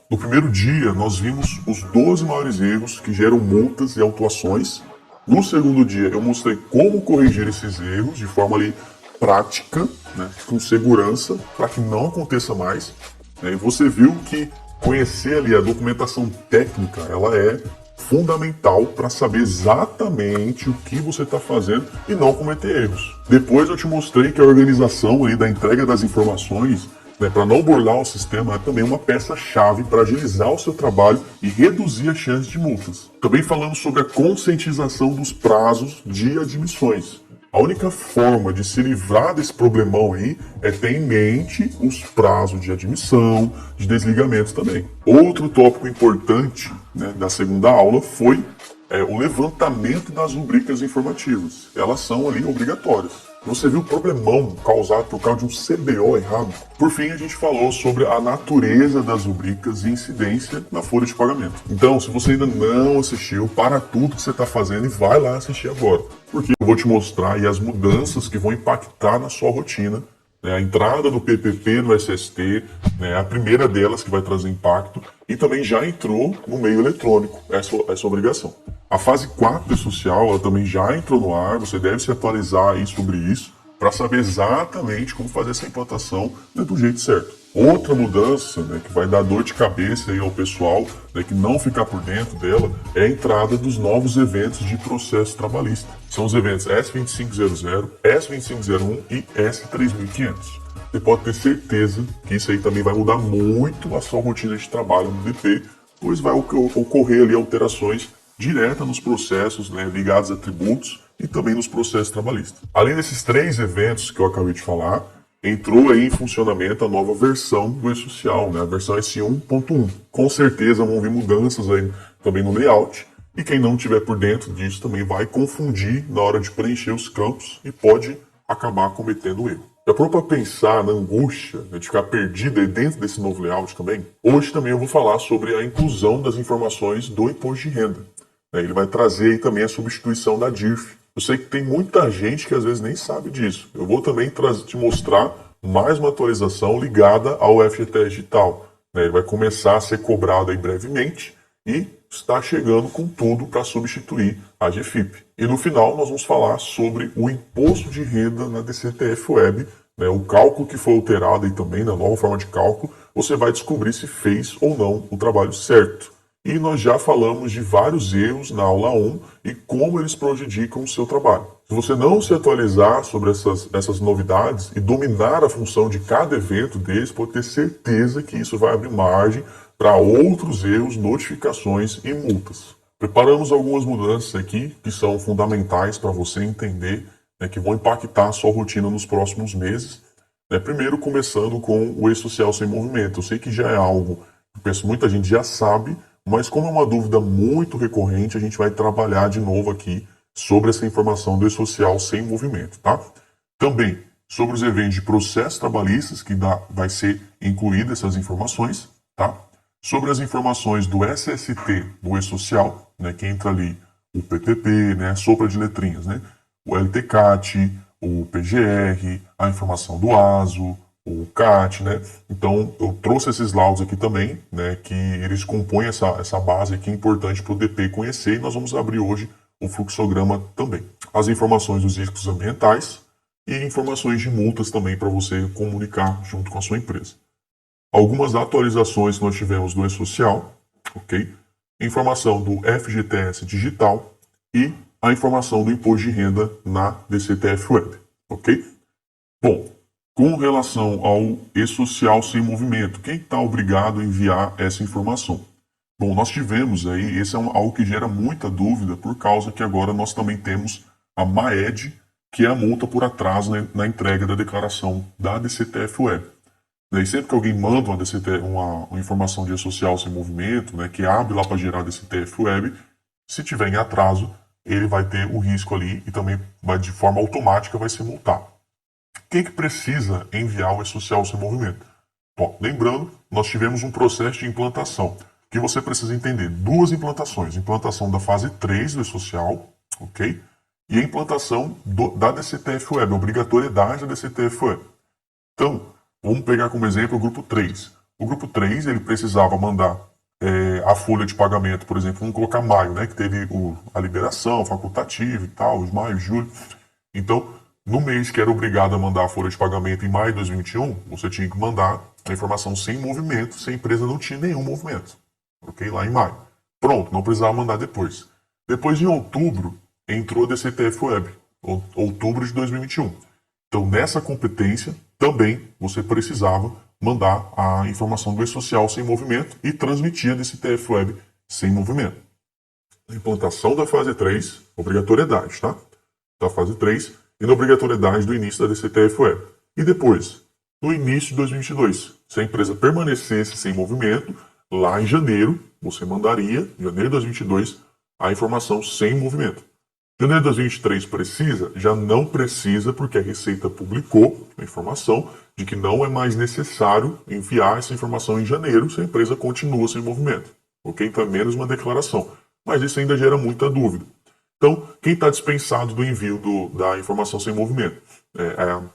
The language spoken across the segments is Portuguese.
No primeiro dia, nós vimos os 12 maiores erros que geram multas e autuações. No segundo dia, eu mostrei como corrigir esses erros de forma ali prática, né, com segurança, para que não aconteça mais. E você viu que conhecer ali a documentação técnica, ela é fundamental para saber exatamente o que você está fazendo e não cometer erros. Depois eu te mostrei que a organização aí da entrega das informações, né, para não burlar o sistema, é também uma peça-chave para agilizar o seu trabalho e reduzir as chances de multas. Também falamos sobre a conscientização dos prazos de admissões. A única forma de se livrar desse problemão aí é ter em mente os prazos de admissão, de desligamentos também. Outro tópico importante, né, da segunda aula foi o levantamento das rubricas informativas. Elas são ali obrigatórias. Você viu o problemão causado por causa de um CBO errado? Por fim, a gente falou sobre a natureza das rubricas e incidência na folha de pagamento. Então, se você ainda não assistiu, para tudo que você está fazendo e vai lá assistir agora. Porque eu vou te mostrar aí as mudanças que vão impactar na sua rotina, né, a entrada do PPP no SST, né, a primeira delas que vai trazer impacto, e também já entrou no meio eletrônico essa obrigação. A fase 4 do social ela também já entrou no ar, você deve se atualizar aí sobre isso para saber exatamente como fazer essa implantação, né, do jeito certo. Outra mudança, né, que vai dar dor de cabeça aí ao pessoal, né, que não ficar por dentro dela, é a entrada dos novos eventos de processo trabalhista. São os eventos S2500, S2501 e S3500. Você pode ter certeza que isso aí também vai mudar muito a sua rotina de trabalho no DP, pois vai ocorrer ali alterações diretas nos processos, né, ligados a tributos e também nos processos trabalhistas. Além desses 3 eventos que eu acabei de falar, entrou aí em funcionamento a nova versão do E-Social, né, a versão S1.1. Com certeza vão vir mudanças aí também no layout, e quem não estiver por dentro disso também vai confundir na hora de preencher os campos e pode acabar cometendo erro. Já parou para pensar na angústia, né, de ficar perdido dentro desse novo layout também? Hoje também eu vou falar sobre a inclusão das informações do imposto de renda. Ele vai trazer aí também a substituição da DIRF. Eu sei que tem muita gente que às vezes nem sabe disso. Eu vou também te mostrar mais uma atualização ligada ao FGTS Digital. Ele vai começar a ser cobrado aí brevemente e está chegando com tudo para substituir a GFIP. E no final nós vamos falar sobre o imposto de renda na DCTF Web, né, o cálculo que foi alterado e também na nova forma de cálculo, você vai descobrir se fez ou não o trabalho certo. E nós já falamos de vários erros na aula 1 e como eles prejudicam o seu trabalho. Se você não se atualizar sobre essas novidades e dominar a função de cada evento deles, pode ter certeza que isso vai abrir margem para outros erros, notificações e multas. Preparamos algumas mudanças aqui que são fundamentais para você entender, né, que vão impactar a sua rotina nos próximos meses. Primeiro, começando com o E-Social sem movimento. Eu sei que já é algo que penso, muita gente já sabe, mas como é uma dúvida muito recorrente, a gente vai trabalhar de novo aqui sobre essa informação do E-Social sem movimento, tá? Também sobre os eventos de processos trabalhistas, que vai ser incluída essas informações, tá? Sobre as informações do SST do E-Social, né, que entra ali o PPP, né, a sopa de letrinhas, né? O LTCAT, o PGR, a informação do ASO, o CAT, né? Então, eu trouxe esses laudos aqui também, né, que eles compõem essa base aqui importante para o DP conhecer, e nós vamos abrir hoje o fluxograma também. As informações dos riscos ambientais e informações de multas também para você comunicar junto com a sua empresa. Algumas atualizações que nós tivemos do E-Social, ok? Informação do FGTS Digital e a informação do imposto de renda na DCTF Web, ok? Bom, com relação ao E-Social sem movimento, quem está obrigado a enviar essa informação? Bom, nós tivemos aí, esse é algo que gera muita dúvida, por causa que agora nós também temos a MAED, que é a multa por atraso na entrega da declaração da DCTF Web. E sempre que alguém manda uma informação de E-Social sem movimento, né, que abre lá para gerar a DCTF Web, se tiver em atraso, ele vai ter o risco ali e também de forma automática vai ser multado. Quem que precisa enviar o E-Social sem movimento? Bom, lembrando, nós tivemos um processo de implantação, que você precisa entender 2 implantações. Implantação da fase 3 do E-Social, ok? E a implantação da DCTF Web, a obrigatoriedade da DCTF Web. Então, vamos pegar como exemplo o grupo 3. O grupo 3, ele precisava mandar a folha de pagamento, por exemplo, vamos colocar maio, né, que teve a liberação facultativa e tal, os maio, julho. Então, no mês que era obrigado a mandar a folha de pagamento em maio de 2021, você tinha que mandar a informação sem movimento, se a empresa não tinha nenhum movimento. Ok? Lá em maio. Pronto, não precisava mandar depois. Depois, em outubro, entrou a DCTF Web, outubro de 2021. Então, nessa competência, também você precisava mandar a informação do e-social sem movimento e transmitir a DCTF Web sem movimento. A implantação da fase 3, obrigatoriedade, tá? Da fase 3 e na obrigatoriedade do início da DCTF Web. E depois, no início de 2022, se a empresa permanecesse sem movimento, lá em janeiro, você mandaria, em janeiro de 2022, a informação sem movimento. Janeiro de 2023 precisa? Já não precisa, porque a Receita publicou a informação de que não é mais necessário enviar essa informação em janeiro se a empresa continua sem movimento. Ok? Então é menos uma declaração. Mas isso ainda gera muita dúvida. Então, quem está dispensado do envio da informação sem movimento?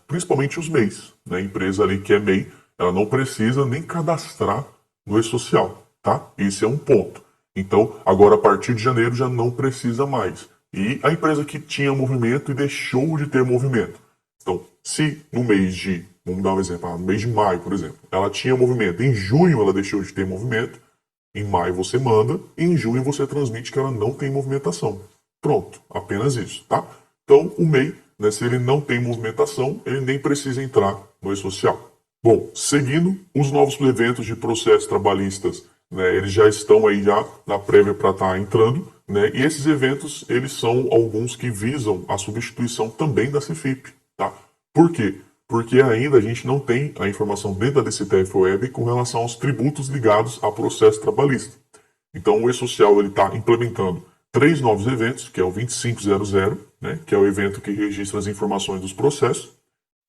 Principalmente os MEIs. Né? A empresa ali que é MEI, ela não precisa nem cadastrar no e-social. Tá? Esse é um ponto. Então, agora a partir de janeiro já não precisa mais. E a empresa que tinha movimento e deixou de ter movimento. Então, se no mês de, vamos dar um exemplo, no mês de maio, por exemplo, ela tinha movimento, em junho ela deixou de ter movimento, em maio você manda, e em junho você transmite que ela não tem movimentação. Pronto, apenas isso, tá? Então, o MEI, né, se ele não tem movimentação, ele nem precisa entrar no e-social. Bom, seguindo, os novos eventos de processos trabalhistas, né, eles já estão aí já na prévia para estar entrando, né, e esses eventos, eles são alguns que visam a substituição também da CFIP, tá? Por quê? Porque ainda a gente não tem a informação dentro da DCTF Web com relação aos tributos ligados a processo trabalhista. Então, o e-social está implementando 3 novos eventos, que é o 2500, né, que é o evento que registra as informações dos processos,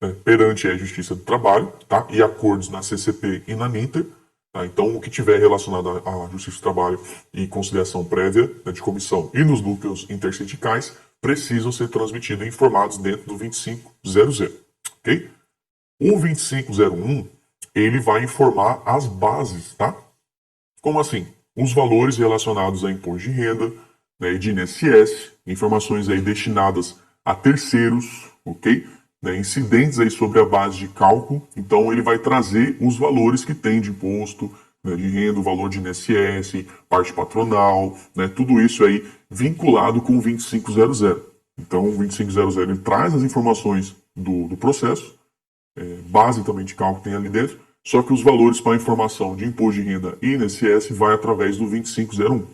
né, perante a Justiça do Trabalho, tá, e acordos na CCP e na NINTER. Tá, então, o que tiver relacionado à Justiça do Trabalho e conciliação prévia, né, de comissão e nos núcleos intersindicais precisam ser transmitidos e informados dentro do 2500. Ok? O 2501, ele vai informar as bases, tá? Como assim? Os valores relacionados a imposto de renda, né, e de INSS, informações aí destinadas a terceiros, ok? Né, incidentes aí sobre a base de cálculo. Então ele vai trazer os valores que tem de imposto, né, de renda, o valor de INSS, parte patronal, né, tudo isso aí vinculado com o 2500. Então o 2500 ele traz as informações do processo, base também de cálculo tem ali dentro, só que os valores para informação de imposto de renda e INSS vai através do 2501.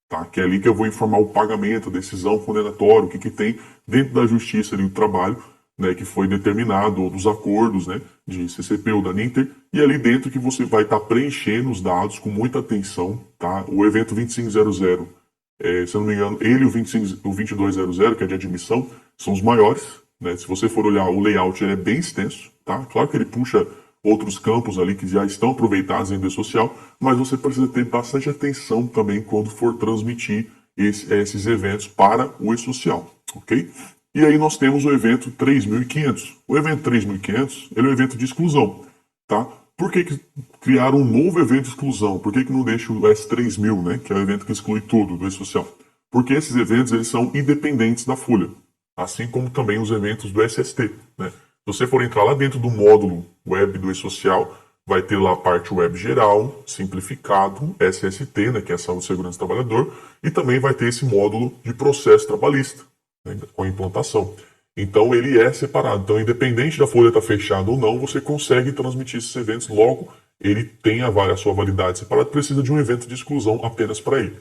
Tá? Que é ali que eu vou informar o pagamento, a decisão condenatória, o que tem dentro da justiça ali do trabalho, né, que foi determinado, ou dos acordos, né, de CCP ou da NINTER, e ali dentro que você vai estar preenchendo os dados com muita atenção. Tá? O evento 2500, se eu não me engano, ele e o 2200, que é de admissão, são os maiores. Né? Se você for olhar o layout, ele é bem extenso. Tá? Claro que ele puxa outros campos ali que já estão aproveitados em rede social, mas você precisa ter bastante atenção também quando for transmitir esses eventos para o e-social, ok? E aí nós temos o evento 3500. O evento 3500, ele é um evento de exclusão, tá? Por que criar um novo evento de exclusão? Por que não deixa o S3000, né? Que é o evento que exclui tudo do e-social? Porque esses eventos, eles são independentes da folha, assim como também os eventos do SST, né? Se você for entrar lá dentro do módulo web do e-social, vai ter lá a parte web geral, simplificado, SST, né, que é a Saúde e Segurança do Trabalhador, e também vai ter esse módulo de processo trabalhista, né, com a implantação. Então ele é separado. Então, independente da folha estar fechada ou não, você consegue transmitir esses eventos. Logo, ele tem a sua validade separada, precisa de um evento de exclusão apenas para ele.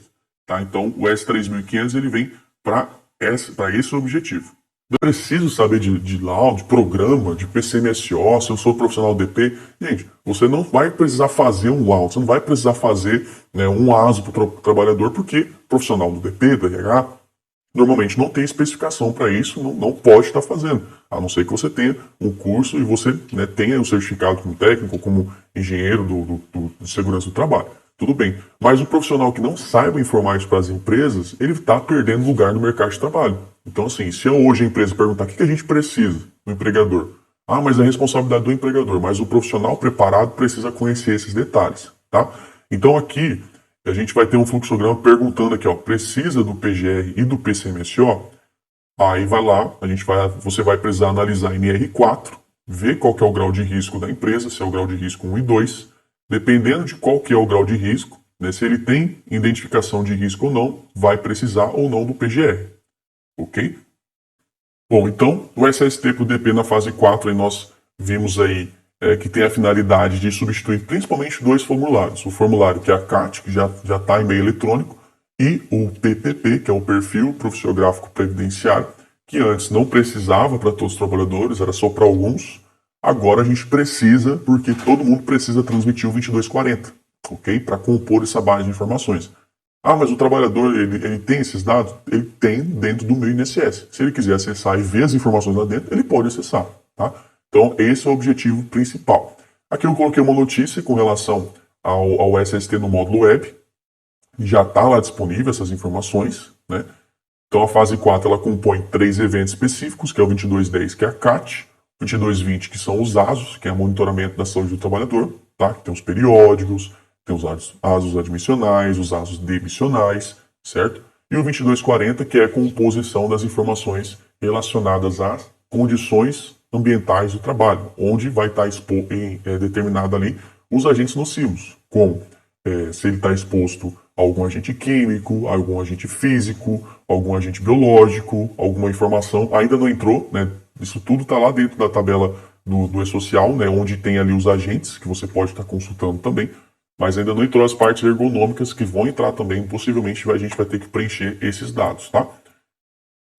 Tá? Então, o S3500 ele vem para esse objetivo. Eu preciso saber de laudo, de programa, de PCMSO, se eu sou profissional DP. Gente, você não vai precisar fazer um laudo, você não vai precisar fazer, né, um ASO para o trabalhador, porque profissional do DP, do RH, normalmente não tem especificação para isso, não pode estar fazendo. A não ser que você tenha um curso e você, né, tenha o certificado como técnico, como engenheiro de segurança do trabalho. Tudo bem. Mas o profissional que não saiba informar isso para as empresas, ele está perdendo lugar no mercado de trabalho. Então, assim, se hoje a empresa perguntar o que a gente precisa do empregador, Ah, mas é responsabilidade do empregador, mas o profissional preparado precisa conhecer esses detalhes, tá? Então aqui a gente vai ter um fluxograma perguntando aqui, ó, precisa do PGR e do PCMSO? Aí vai lá, você vai precisar analisar NR4, ver qual que é o grau de risco da empresa, se é o grau de risco 1 e 2. Dependendo de qual que é o grau de risco, né, se ele tem identificação de risco ou não, vai precisar ou não do PGR, ok? Bom, então, o SST para o DP na fase 4, aí nós vimos aí que tem a finalidade de substituir principalmente dois formulários. O formulário que é a CAT, que já está em meio eletrônico, e o PPP, que é o Perfil Profissiográfico Previdenciário, que antes não precisava para todos os trabalhadores, era só para alguns. Agora a gente precisa, porque todo mundo precisa transmitir o 2240, ok? Para compor essa base de informações. Ah, mas o trabalhador, ele tem esses dados? Ele tem dentro do meu INSS. Se ele quiser acessar e ver as informações lá dentro, ele pode acessar, tá? Então, esse é o objetivo principal. Aqui eu coloquei uma notícia com relação ao SST no módulo web. Já está lá disponível essas informações, né? Então, a fase 4, ela compõe 3 eventos específicos, que é o 2210, que é a CAT, 2220, que são os ASOS, que é o monitoramento da saúde do trabalhador, tá? Que tem os periódicos, tem os ASOS admissionais, os ASOS demissionais, certo? E o 2240, que é a composição das informações relacionadas às condições ambientais do trabalho, onde vai estar determinado ali os agentes nocivos, como se ele está exposto a algum agente químico, a algum agente físico, algum agente biológico, alguma informação, ainda não entrou, né? Isso tudo está lá dentro da tabela do E-Social, né? Onde tem ali os agentes, que você pode estar consultando também, mas ainda não entrou as partes ergonômicas que vão entrar também, possivelmente a gente vai ter que preencher esses dados, tá?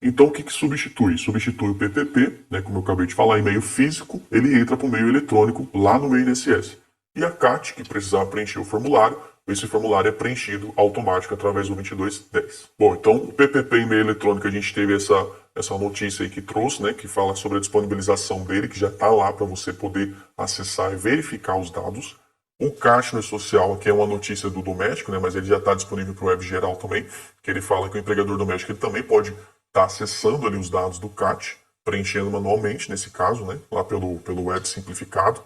Então o que substitui? Substitui o PPP, né, como eu acabei de falar, em meio físico, ele entra para o meio eletrônico lá no meu INSS. E a CAT, que precisava preencher o formulário, esse formulário é preenchido automático através do 2210. Bom, então o PPP em meio eletrônico, a gente teve essa notícia aí que trouxe, né, que fala sobre a disponibilização dele, que já está lá para você poder acessar e verificar os dados. O CAT no social, que é uma notícia do doméstico, né, mas ele já está disponível para o web geral também, que ele fala que o empregador doméstico ele também pode estar acessando ali os dados do CAT, preenchendo manualmente, nesse caso, né, lá pelo web simplificado,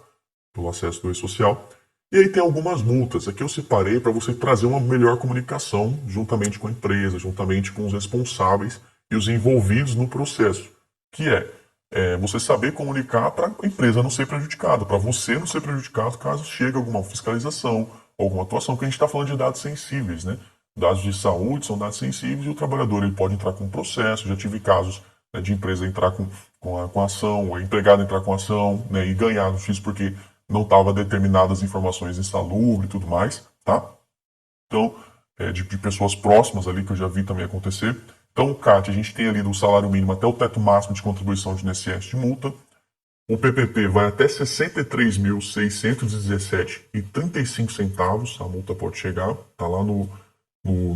pelo acesso do e-social. E aí tem algumas multas. Aqui eu separei para você trazer uma melhor comunicação juntamente com a empresa, juntamente com os responsáveis e os envolvidos no processo, que você saber comunicar para a empresa não ser prejudicada, para você não ser prejudicado caso chegue alguma fiscalização, alguma atuação, porque a gente está falando de dados sensíveis, né? Dados de saúde são dados sensíveis e o trabalhador ele pode entrar com processo. Já tive casos, né, de empresa entrar com ação, o empregado entrar com ação, né, e ganhar no X porque não estava determinadas informações insalubres e tudo mais, tá? Então, de pessoas próximas ali que eu já vi também acontecer. Então, o CAT, a gente tem ali do salário mínimo até o teto máximo de contribuição de INSS de multa. O PPP vai até R$ 63.617,35. A multa pode chegar, está lá no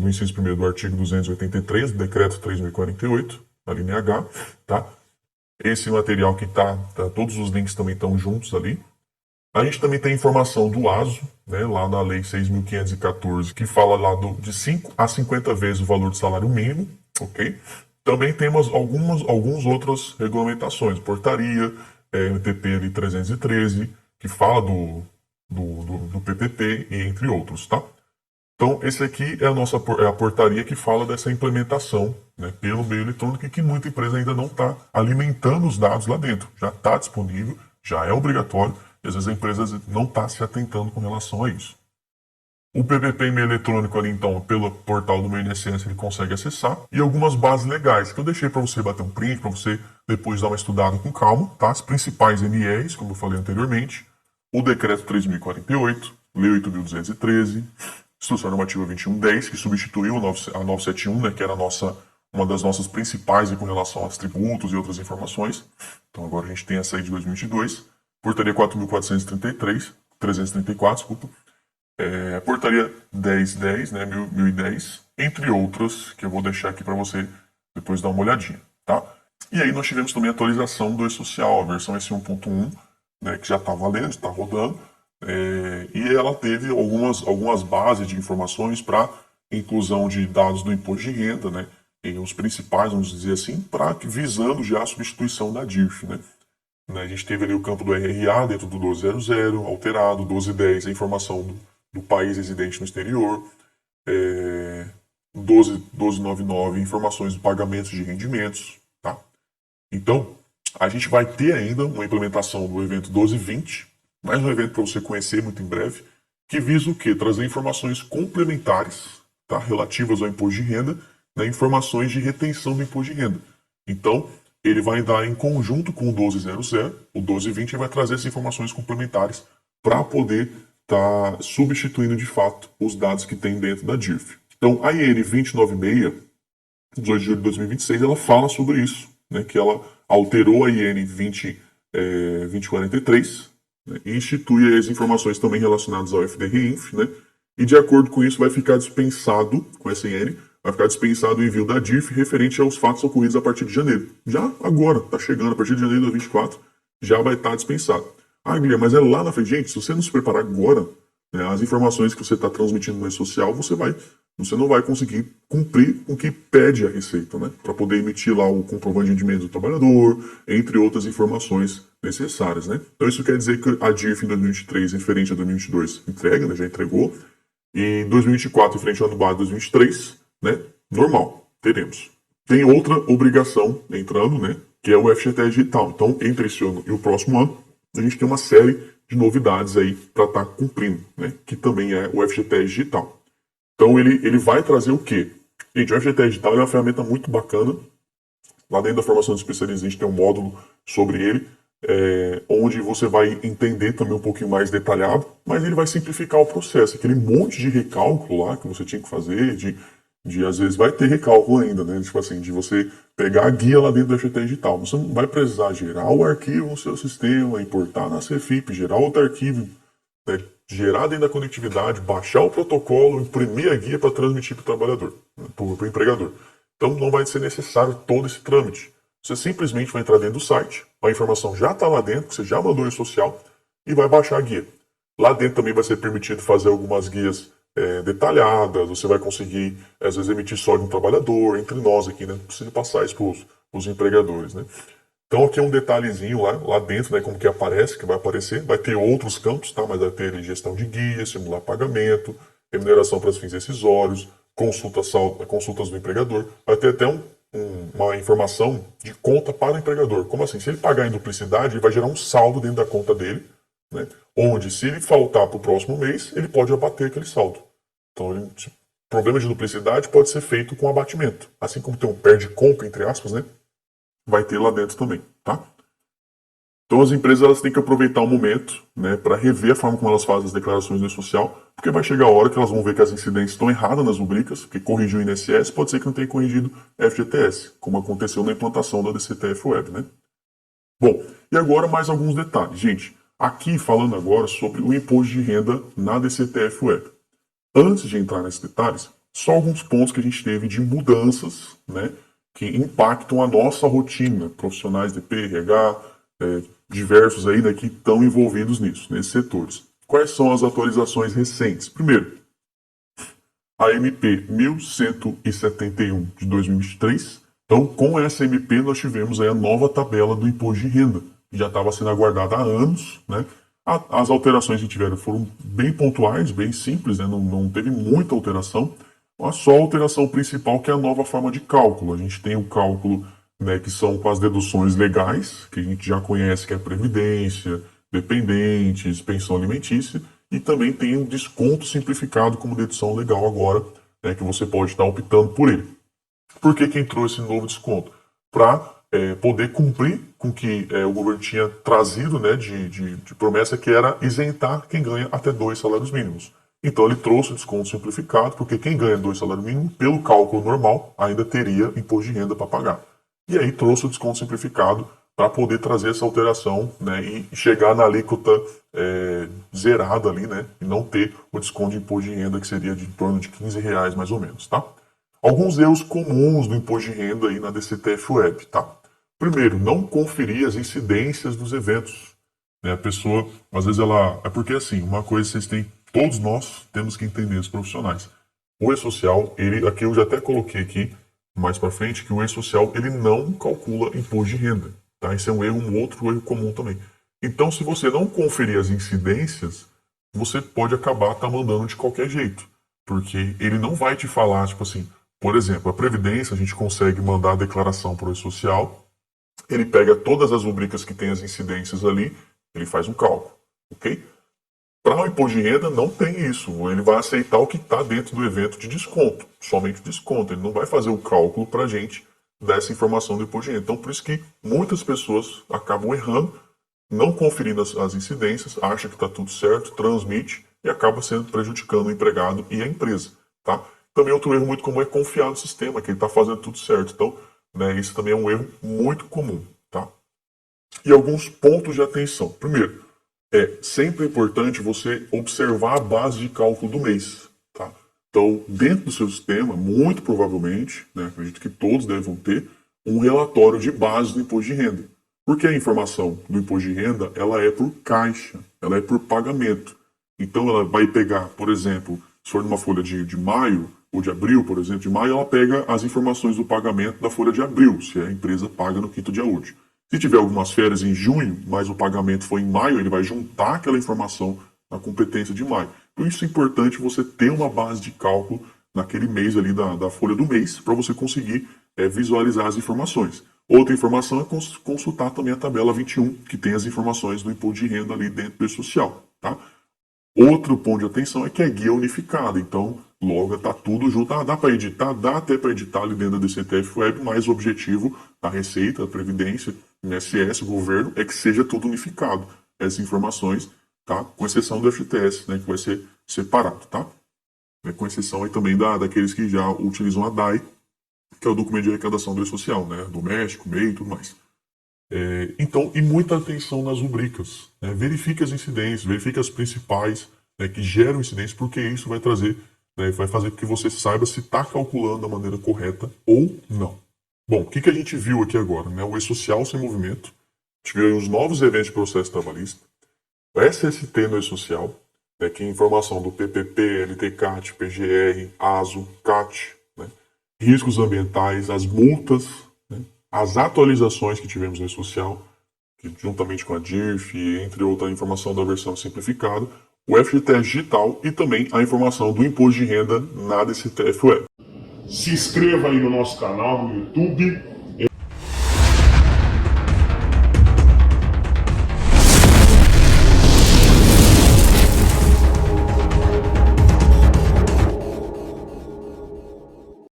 inciso 1º do artigo 283 do decreto 3.048, na linha H, tá? Esse material que todos os links também estão juntos ali. A gente também tem informação do ASO, né, lá na Lei 6.514, que fala lá de 5 a 50 vezes o valor do salário mínimo, ok? Também temos algumas outras regulamentações, portaria, MPP ali 313, que fala do PPP, e entre outros, tá? Então, esse aqui é a portaria que fala dessa implementação, né, pelo meio eletrônico, e que muita empresa ainda não está alimentando os dados lá dentro. Já está disponível, já é obrigatório, e às vezes a empresa não está se atentando com relação a isso. O PPP em meio eletrônico ali, então, pelo portal do meu INSS, ele consegue acessar. E algumas bases legais, que eu deixei para você bater um print, para você depois dar uma estudada com calma, tá? As principais NEs, como eu falei anteriormente, o Decreto 3.048, Lei 8.213, Instrução Normativa 2110, que substituiu a 971, né, que era uma das nossas principais com relação aos tributos e outras informações. Então agora a gente tem essa aí de 2022. Portaria 4.433, 334, desculpa. Portaria 1010, né, 1010, entre outras, que eu vou deixar aqui para você depois dar uma olhadinha, tá? E aí nós tivemos também a atualização do E-Social, a versão S1.1, né, que já está valendo, está rodando, e ela teve algumas bases de informações para inclusão de dados do imposto de renda, né, os principais, vamos dizer assim, visando já a substituição da DIRF, né. né? A gente teve ali o campo do RRA dentro do 1200, alterado, 1210, a informação do país residente no exterior, 1299, informações de pagamentos de rendimentos, tá? Então, a gente vai ter ainda uma implementação do evento 1220, mais um evento para você conhecer muito em breve, que visa o quê? Trazer informações complementares, tá? Relativas ao imposto de renda, né? Informações de retenção do imposto de renda. Então, ele vai dar em conjunto com o 1200, o 1220 vai trazer essas informações complementares para poder estar substituindo de fato os dados que tem dentro da DIRF. Então, a IN 2096, 18 de julho de 2026, ela fala sobre isso, né, que ela alterou a IN 2043, né, e institui as informações também relacionadas ao FDR-INF, né, e de acordo com isso vai ficar dispensado, com essa IN, vai ficar dispensado o envio da DIRF referente aos fatos ocorridos a partir de janeiro. Já agora, está chegando, a partir de janeiro de 2024, já vai estar dispensado. Ah, Guilherme, mas é lá na frente. Gente, se você não se preparar agora, né, as informações que você está transmitindo no meio social, você não vai conseguir cumprir com o que pede a Receita, né? Para poder emitir lá o comprovante de rendimento do trabalhador, entre outras informações necessárias, né? Então isso quer dizer que a DIRF em 2023, referente a 2022, entrega, né? Já entregou. E 2024, referente ao ano base 2023, né? Normal, teremos. Tem outra obrigação entrando, né? Que é o FGTS digital. Então, entre esse ano e o próximo ano, a gente tem uma série de novidades aí para estar cumprindo, né? Que também é o FGTS digital. Então ele vai trazer o quê? Gente, o FGTS digital é uma ferramenta muito bacana. Lá dentro da formação de especialistas a gente tem um módulo sobre ele, onde você vai entender também um pouquinho mais detalhado, mas ele vai simplificar o processo. Aquele monte de recálculo lá que você tinha que fazer, de às vezes vai ter recálculo ainda, né? Tipo assim, de você pegar a guia lá dentro do FGTS digital. Você não vai precisar gerar o arquivo no seu sistema, importar na CFIP, gerar outro arquivo, né? Gerar dentro da conectividade, baixar o protocolo, imprimir a guia para transmitir para o trabalhador, né? Para o empregador. Então não vai ser necessário todo esse trâmite. Você simplesmente vai entrar dentro do site, a informação já está lá dentro, você já mandou em social e vai baixar a guia. Lá dentro também vai ser permitido fazer algumas guias detalhadas, você vai conseguir, às vezes, emitir só de um trabalhador, entre nós aqui, né? Não precisa passar isso para os empregadores, né? Então aqui é um detalhezinho lá dentro, né, como que aparece, que vai aparecer, vai ter outros campos, tá? Mas vai ter gestão de guia, simular pagamento, remuneração para fins decisórios, consultas do empregador, vai ter até uma informação de conta para o empregador. Como assim? Se ele pagar em duplicidade, ele vai gerar um saldo dentro da conta dele, né? Onde, se ele faltar para o próximo mês, ele pode abater aquele saldo. Então, problema de duplicidade pode ser feito com abatimento. Assim como tem um perde-conta, entre aspas, né? Vai ter lá dentro também, tá? Então as empresas elas têm que aproveitar o momento, né, para rever a forma como elas fazem as declarações no social, porque vai chegar a hora que elas vão ver que as incidências estão erradas nas rubricas, porque corrigiu o INSS, pode ser que não tenha corrigido FGTS, como aconteceu na implantação da DCTF Web, né? Bom, e agora mais alguns detalhes. Gente, aqui falando agora sobre o imposto de renda na DCTF Web. Antes de entrar nesses detalhes, só alguns pontos que a gente teve de mudanças, né, que impactam a nossa rotina, profissionais de PRH, diversos aí, né, que estão envolvidos nisso, nesses setores. Quais são as atualizações recentes? Primeiro, a MP 1171 de 2023. Então, com essa MP, nós tivemos aí a nova tabela do imposto de renda, que já estava sendo aguardada há anos, né? As alterações que tiveram foram bem pontuais, bem simples, né? Não teve muita alteração. A só alteração principal que é a nova forma de cálculo. A gente tem o cálculo, né, que são com as deduções legais, que a gente já conhece, que é previdência, dependentes, pensão alimentícia, e também tem um desconto simplificado como dedução legal agora, né, que você pode estar optando por ele. Por que entrou esse novo desconto? Para poder cumprir com o que o governo tinha trazido, né, de promessa, que era isentar quem ganha até 2 salários mínimos. Então ele trouxe o desconto simplificado, porque quem ganha 2 salários mínimos, pelo cálculo normal, ainda teria imposto de renda para pagar. E aí trouxe o desconto simplificado para poder trazer essa alteração, né, e chegar na alíquota zerada ali, né, e não ter o desconto de imposto de renda, que seria de em torno de R$ 15 mais ou menos, tá? Alguns erros comuns do imposto de renda aí na DCTF Web, tá? Primeiro, não conferir as incidências dos eventos. Né? A pessoa, às vezes ela... É porque assim, uma coisa vocês têm... Todos nós temos que entender, os profissionais. O E-Social, aqui eu já até coloquei aqui, mais para frente, que o E-Social, ele não calcula imposto de renda. Tá? Esse é um outro erro comum também. Então, se você não conferir as incidências, você pode acabar mandando de qualquer jeito. Porque ele não vai te falar, tipo assim, por exemplo, a Previdência, a gente consegue mandar a declaração para o social, ele pega todas as rubricas que tem as incidências ali, ele faz um cálculo, ok? Para o imposto de renda não tem isso, ele vai aceitar o que está dentro do evento de desconto, somente desconto, ele não vai fazer o cálculo para a gente dessa informação do imposto de renda. Então, por isso que muitas pessoas acabam errando, não conferindo as incidências, acha que está tudo certo, transmite e acaba sendo prejudicando o empregado e a empresa, tá? Também outro erro muito comum é confiar no sistema, que ele está fazendo tudo certo. Então, né, isso também é um erro muito comum, tá? E alguns pontos de atenção. Primeiro, é sempre importante você observar a base de cálculo do mês, tá? Então, dentro do seu sistema, muito provavelmente, né, acredito que todos devem ter, um relatório de base do imposto de renda. Porque a informação do imposto de renda, ela é por caixa, ela é por pagamento. Então, ela vai pegar, por exemplo, se for numa folha de maio, ou de abril, por exemplo, de maio, ela pega as informações do pagamento da folha de abril, se a empresa paga no quinto dia útil. Se tiver algumas férias em junho, mas o pagamento foi em maio, ele vai juntar aquela informação na competência de maio. Por isso é importante você ter uma base de cálculo naquele mês ali da folha do mês, para você conseguir visualizar as informações. Outra informação é consultar também a tabela 21, que tem as informações do imposto de renda ali dentro do social. Tá? Outro ponto de atenção é que é guia unificada, então logo está tudo junto. Dá para editar? Dá até para editar ali dentro da DCTF Web, mas o objetivo da Receita, da Previdência, INSS, governo, é que seja tudo unificado, essas informações, tá? Com exceção do FGTS, né, que vai ser separado, tá? Com exceção aí também daqueles que já utilizam a DAI, que é o documento de arrecadação do social, né? Doméstico, MEI e tudo mais. Então, e muita atenção nas rubricas. Né? Verifique as incidências, verifique as principais, né, que geram incidências, porque isso vai trazer, né, vai fazer com que você saiba se está calculando da maneira correta ou não. Bom, o que a gente viu aqui agora? Né? O E-Social sem movimento, a gente viu os novos eventos de processo trabalhista, o SST no E-Social, né, que é informação do PPP, LTCAT, PGR, ASO, CAT, né, riscos ambientais, as multas, né, as atualizações que tivemos no E-Social, que, juntamente com a DIRF, entre outra informação da versão simplificada, o FGTS digital e também a informação do imposto de renda na DCTF Web. Se inscreva aí no nosso canal no YouTube,